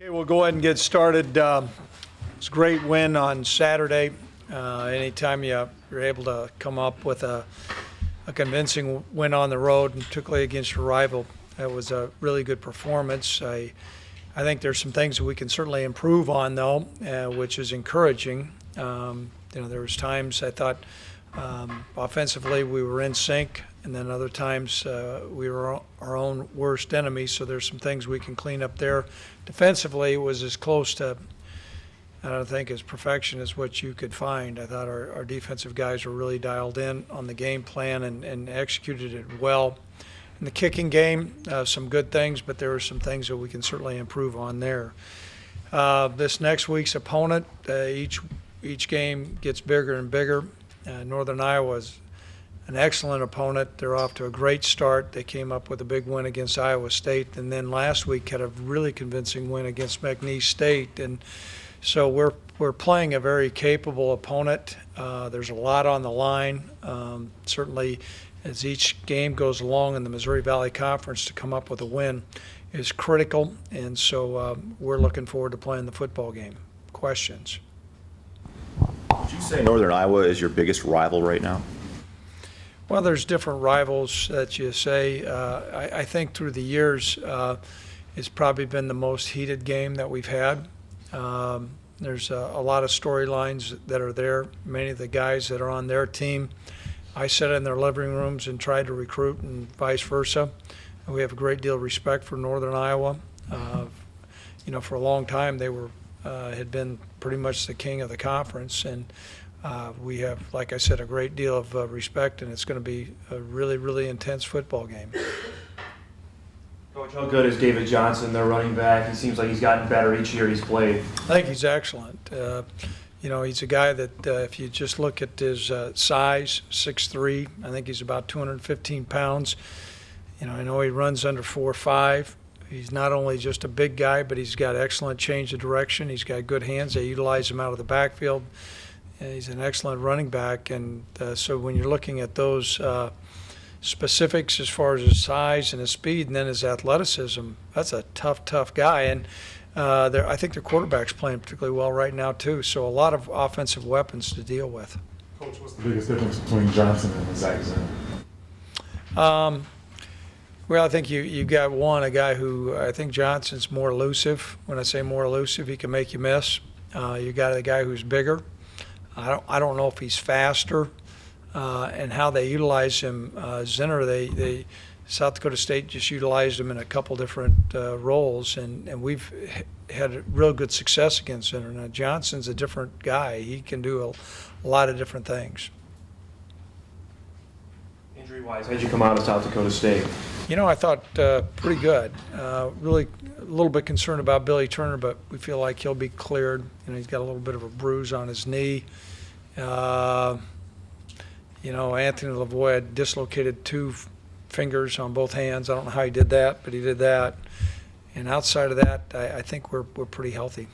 Okay, we'll go ahead and get started. It's a great win on Saturday. Anytime you're able to come up with a convincing win on the road, and particularly against your rival, that was a really good performance. I think there's some things that we can certainly improve on, though, which is encouraging. There was times I thought offensively we were in sync, and then other times we were our own worst enemy, so there's some things we can clean up there. Defensively, it was as close to, I don't think, as perfection as what you could find. I thought our defensive guys were really dialed in on the game plan and executed it well. In the kicking game, some good things, but there were some things that we can certainly improve on there. This next week's opponent, each game gets bigger and bigger. Northern Iowa is an excellent opponent. They're off to a great start. They came up with a big win against Iowa State, and then last week had a really convincing win against McNeese State. And so we're playing a very capable opponent. There's a lot on the line. Certainly, as each game goes along in the Missouri Valley Conference, to come up with a win is critical. And so we're looking forward to playing the football game. Questions? Would you say Northern Iowa is your biggest rival right now? Well, there's different rivals that you say. I think through the years, it's probably been the most heated game that we've had. There's a lot of storylines that are there. Many of the guys that are on their team, I sat in their living rooms and tried to recruit, and vice versa. And we have a great deal of respect for Northern Iowa. For a long time they had been pretty much the king of the conference, and we have, like I said, a great deal of respect, and it's going to be a really, really intense football game. Coach, how good is David Johnson, their running back? He seems like he's gotten better each year he's played. I think he's excellent. He's a guy that if you just look at his size, 6'3", I think he's about 215 pounds. I know he runs under 4.5. He's not only just a big guy, but he's got excellent change of direction. He's got good hands. They utilize him out of the backfield. He's an excellent running back, and so when you're looking at those specifics as far as his size and his speed and then his athleticism, that's a tough guy. And I think their quarterback's playing particularly well right now too, so a lot of offensive weapons to deal with. Coach, what's the biggest difference between Johnson and Zach Zenner? Well, I think you got a guy who I think Johnson's more elusive. When I say more elusive, he can make you miss. You got a guy who's bigger. I don't know if he's faster, and how they utilize him. Zenner, South Dakota State just utilized him in a couple different roles, and we've had real good success against Zenner. Now Johnson's a different guy. He can do a lot of different things. Injury-wise, how'd you come out of South Dakota State? I thought pretty good. Really a little bit concerned about Billy Turner, but we feel like he'll be cleared. He's got a little bit of a bruise on his knee. Anthony Lavoie had dislocated 2 fingers on both hands. I don't know how he did that, but he did that. And outside of that, I think we're pretty healthy.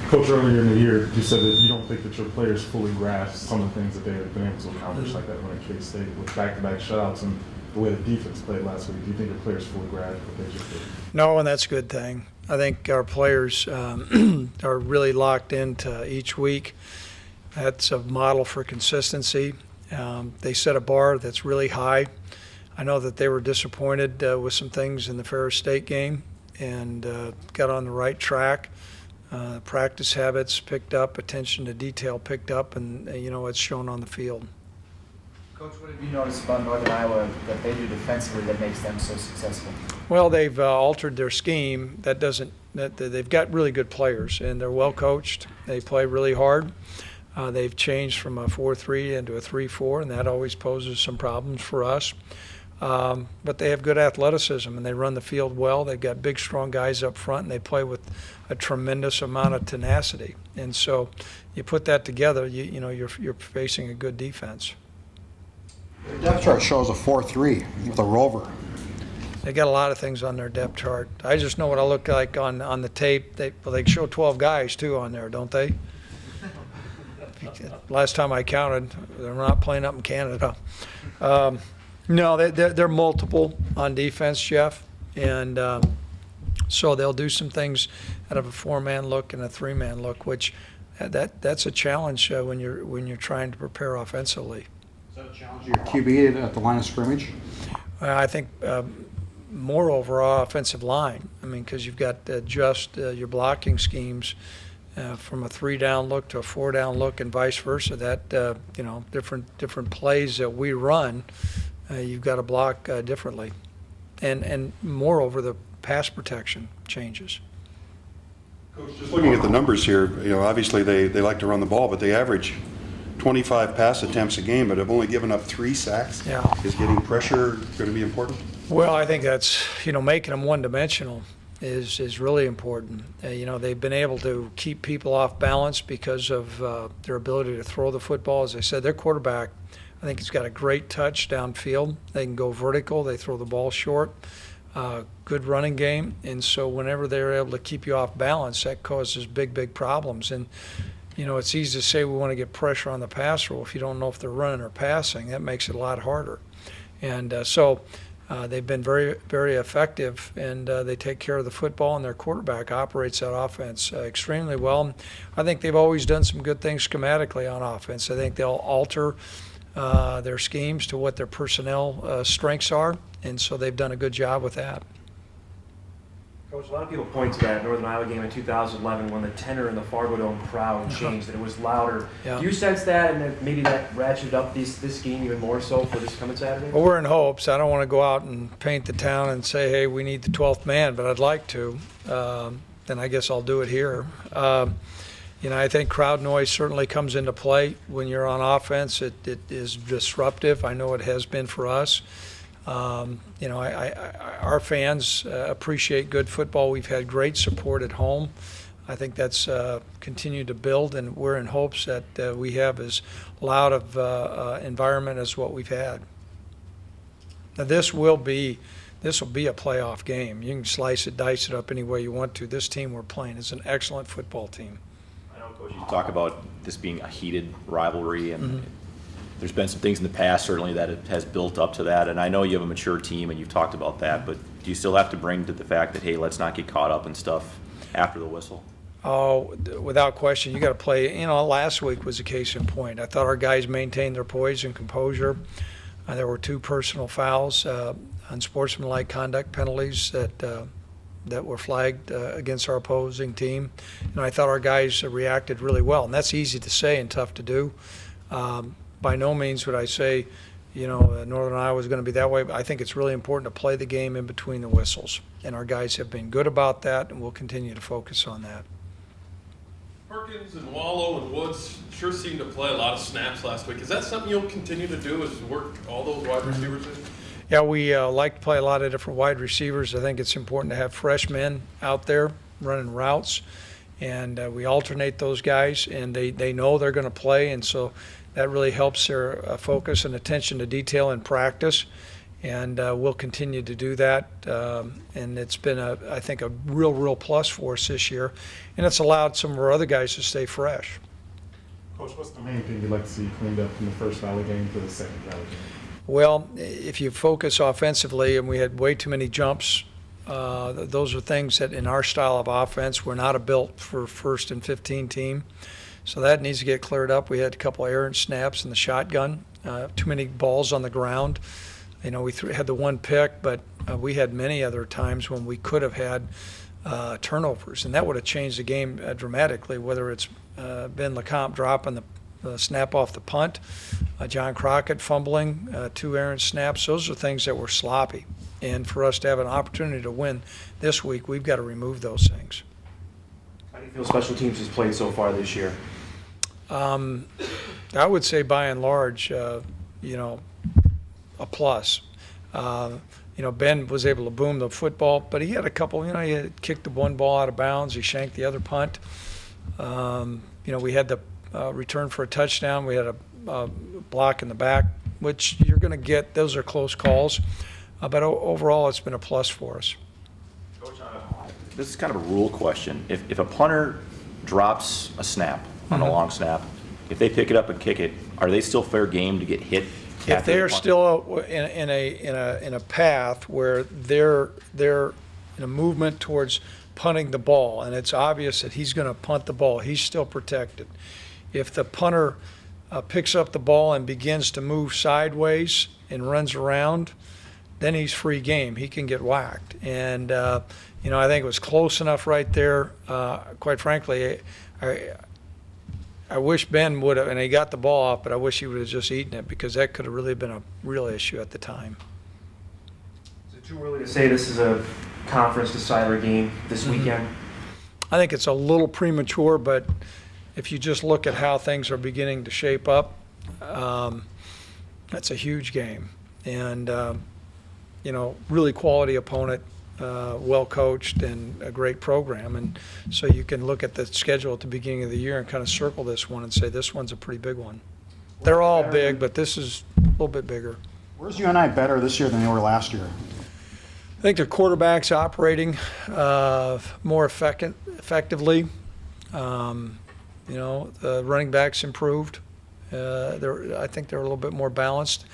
Coach, earlier in the year, you said that you don't think that your players fully grasp some of the things that they have been able to accomplish, like that win at K-State with back-to-back shutouts and the way the defense played last week. Do you think your players fully grasp what they just did? No, and that's a good thing. I think our players are really locked into each week. That's a model for consistency. They set a bar that's really high. I know that they were disappointed with some things in the Ferris State game and got on the right track. Practice habits picked up, attention to detail picked up, and it's shown on the field. Coach, what have you noticed about Northern Iowa that they do defensively that makes them so successful? Well, they've altered their scheme. They've got really good players, and they're well coached. They play really hard. They've changed from a 4-3 into a 3-4, and that always poses some problems for us. But they have good athleticism, and they run the field well. They've got big, strong guys up front, and they play with a tremendous amount of tenacity. And so you put that together, you're facing a good defense. The depth chart shows a 4-3 with a rover. They got a lot of things on their depth chart. I just know what I look like on the tape. They show 12 guys, too, on there, don't they? Last time I counted, they're not playing up in Canada. No, they're multiple on defense, Jeff. And So they'll do some things out of a 4-man look and a 3-man look, which that's a challenge when you're trying to prepare offensively. Is that a challenge your QB at the line of scrimmage? I think more over our offensive line. I mean, because you've got to adjust your blocking schemes from a 3-down look to a 4-down look, and vice versa. That different plays that we run, you've got to block differently, and moreover, the pass protection changes. Coach, just looking at the numbers here, obviously they like to run the ball, but they average 25 pass attempts a game, but have only given up 3 sacks. Yeah. Is getting pressure going to be important? Well, I think that's, making them one-dimensional is really important. They've been able to keep people off balance because of their ability to throw the football. As I said, their quarterback, I think he's got a great touch downfield. They can go vertical. They throw the ball short. Good running game. And so whenever they're able to keep you off balance, that causes big problems. And, it's easy to say we want to get pressure on the passer. Well, if you don't know if they're running or passing, that makes it a lot harder. And so they've been very, very effective, and they take care of the football, and their quarterback operates that offense extremely well. I think they've always done some good things schematically on offense. I think they'll alter their schemes to what their personnel strengths are, and so they've done a good job with that. Coach, a lot of people point to that Northern Iowa game in 2011 when the tenor in the Fargo Dome crowd changed, that it was louder. Yeah. Do you sense that, and that maybe that ratcheted up this game even more so for this coming Saturday? Well, we're in hopes. I don't want to go out and paint the town and say, hey, we need the 12th man, but I'd like to. Then I guess I'll do it here. I think crowd noise certainly comes into play when you're on offense. It is disruptive. I know it has been for us. Our fans appreciate good football. We've had great support at home. I think that's continued to build, and we're in hopes that we have as loud of environment as what we've had. Now, this will be a playoff game. You can slice it, dice it up any way you want to. This team we're playing is an excellent football team. I know, Coach, you talk about this being a heated rivalry, and there's been some things in the past certainly that it has built up to that, and I know you have a mature team and you've talked about that, but do you still have to bring to the fact that, hey, let's not get caught up in stuff after the whistle? Oh, without question, you got to play. Last week was a case in point. I thought our guys maintained their poise and composure. There were 2 personal fouls, unsportsmanlike conduct penalties that were flagged against our opposing team, and I thought our guys reacted really well. And that's easy to say and tough to do. By no means would I say, Northern Iowa is going to be that way, but I think it's really important to play the game in between the whistles, and our guys have been good about that, and we'll continue to focus on that. Perkins and Wallow and Woods sure seemed to play a lot of snaps last week. Is that something you'll continue to do, is work all those wide receivers in? Yeah, we like to play a lot of different wide receivers. I think it's important to have fresh men out there running routes, and we alternate those guys, and they know they're going to play, and so that really helps their focus and attention to detail in practice, and we'll continue to do that. And it's been, I think, a real plus for us this year, and it's allowed some of our other guys to stay fresh. Coach, what's the main thing you'd like to see cleaned up from the first Valley game to the second Valley game? Well, if you focus offensively, and we had way too many jumps, those are things that in our style of offense, we're not built for 1st and 15 team. So that needs to get cleared up. We had a couple errant snaps in the shotgun, too many balls on the ground. We had the 1 pick, but we had many other times when we could have had turnovers, and that would have changed the game dramatically, whether it's Ben LeCompte dropping the snap off the punt, John Crockett fumbling, 2 errant snaps. Those are things that were sloppy. And for us to have an opportunity to win this week, we've got to remove those things. How do you feel special teams has played so far this year? I would say by and large, a plus. Ben was able to boom the football, but he had a couple, he had kicked the 1 ball out of bounds. He shanked the other punt. We had the return for a touchdown. We had a block in the back, which you're going to get. Those are close calls. But overall, it's been a plus for us. Coach, this is kind of a rule question. If a punter drops a snap on a long snap, if they pick it up and kick it, are they still fair game to get hit? If they're still in a path where their in a movement towards punting the ball, and it's obvious that he's going to punt the ball, he's still protected. If the punter picks up the ball and begins to move sideways and runs around, then he's free game. He can get whacked. And, you know, I think it was close enough right there. Quite frankly, I wish Ben would have, and he got the ball off, but I wish he would have just eaten it, because that could have really been a real issue at the time. Is it too early to say this is a conference decider game this weekend? I think it's a little premature, but if you just look at how things are beginning to shape up, that's a huge game. And, you know, really quality opponent, well coached, and a great program. And so you can look at the schedule at the beginning of the year and kind of circle this one and say this one's a pretty big one. They're all big, but this is a little bit bigger. Where's UNI better this year than they were last year? I think their quarterback's operating more effectively. You know, the running backs improved. I think they're a little bit more balanced.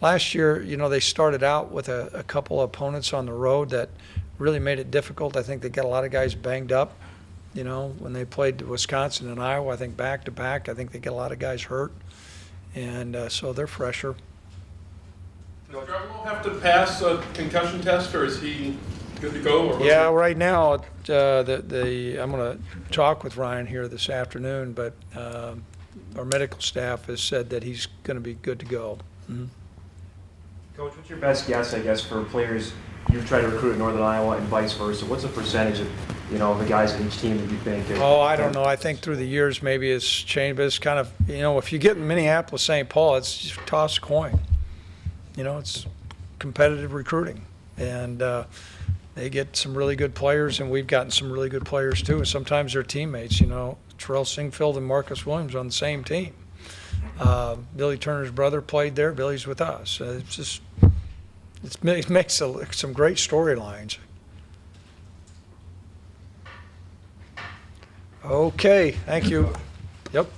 Last year, you know, they started out with a couple of opponents on the road that really made it difficult. I think they got a lot of guys banged up. You know, when they played Wisconsin and Iowa, I think back to back, I think they got a lot of guys hurt. And so they're fresher. Does Drummo have to pass a concussion test, or is he good to go? Or Yeah, right now, I'm going to talk with Ryan here this afternoon, but our medical staff has said that he's going to be good to go. Mm-hmm. Coach, what's your best guess, I guess, for players you've tried to recruit in Northern Iowa and vice versa? What's the percentage of, you know, the guys in each team that you think? Oh, I don't know. I think through the years maybe it's changed, but it's kind of, you know, if you get in Minneapolis, St. Paul, it's just toss a coin. You know, it's competitive recruiting. And they get some really good players, and we've gotten some really good players too. And sometimes they're teammates, you know. Terrell Singfield and Marcus Williams on the same team. Billy Turner's brother played there. Billy's with us. It's just, it makes some great storylines. Okay, thank you. Yep.